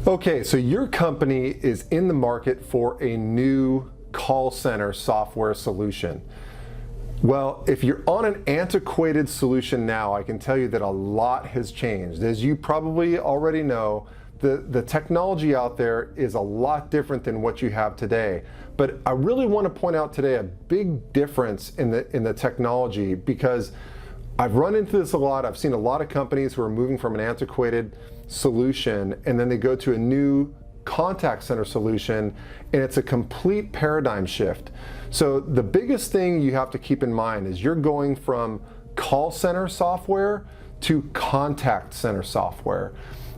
Okay, so your company is in the market for a new call center software solution. Well, if you're on an antiquated solution now, I can tell you that a lot has changed. As you probably already know, the technology out there is a lot different than what you have today. But I really want to point out today a big difference in the technology, because I've run into this a lot. I've seen a lot of companies who are moving from an antiquated solution and then they go to a new contact center solution, and it's a complete paradigm shift. So the biggest thing you have to keep in mind is you're going from call center software to contact center software.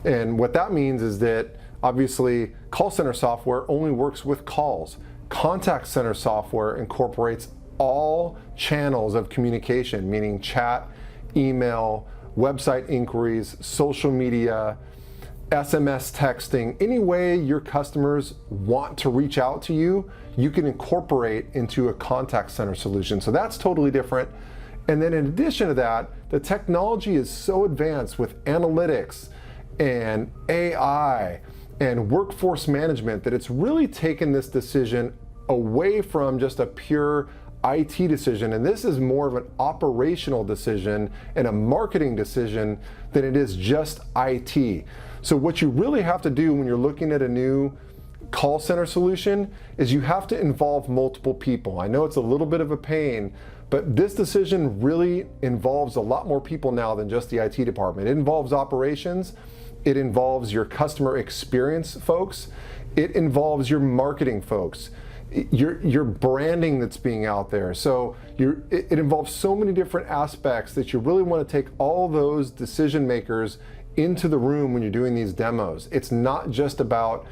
And what that means is that obviously call center software only works with calls. Contact center software incorporates all channels of communication, meaning chat, email, website inquiries, social media, SMS texting. Any way your customers want to reach out to you, you can incorporate into a contact center solution. So that's totally different. And then in addition to that, the technology is so advanced with analytics and AI and workforce management that it's really taken this decision away from just a pure IT decision, and this is more of an operational decision and a marketing decision than it is just IT. So what you really have to do when you're looking at a new call center solution is you have to involve multiple people. I know it's a little bit of a pain, but this decision really involves a lot more people now than just the IT department. It involves operations, it involves your customer experience folks, it involves your marketing folks, your branding that's being out there. So it involves so many different aspects that you really want to take all those decision makers into the room when you're doing these demos. It's not just about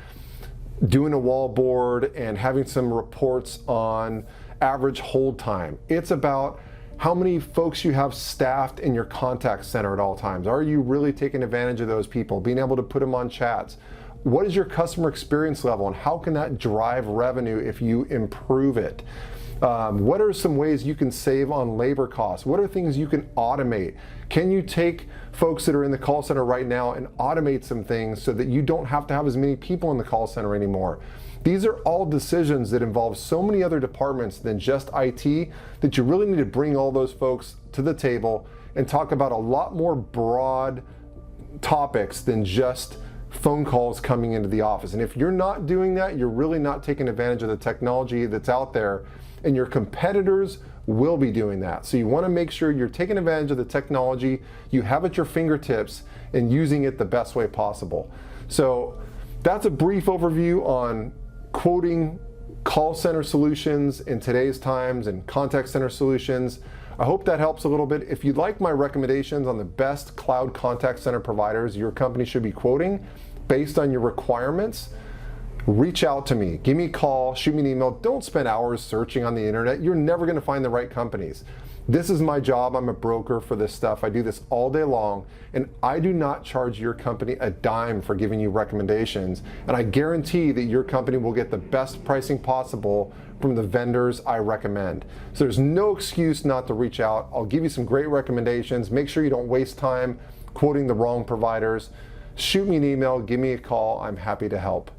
doing a wall board and having some reports on average hold time. It's about how many folks you have staffed in your contact center at all times. Are you really taking advantage of those people, being able to put them on chats? What is your customer experience level, and how can that drive revenue if you improve it? What are some ways you can save on labor costs? What are things you can automate? Can you take folks that are in the call center right now and automate some things so that you don't have to have as many people in the call center anymore? These are all decisions that involve so many other departments than just IT that you really need to bring all those folks to the table and talk about a lot more broad topics than just phone calls coming into the office. And if you're not doing that, you're really not taking advantage of the technology that's out there, and your competitors will be doing that. So you want to make sure you're taking advantage of the technology you have at your fingertips and using it the best way possible. So that's a brief overview on quoting call center solutions in today's times and contact center solutions. I hope that helps a little bit. If you'd like my recommendations on the best cloud contact center providers your company should be quoting based on your requirements, reach out to me. Give me a call, shoot me an email. Don't spend hours searching on the internet. You're never going to find the right companies. This is my job. I'm a broker for this stuff. I do this all day long, and I do not charge your company a dime for giving you recommendations. And I guarantee that your company will get the best pricing possible from the vendors I recommend. So there's no excuse not to reach out. I'll give you some great recommendations. Make sure you don't waste time quoting the wrong providers. Shoot me an email, give me a call. I'm happy to help.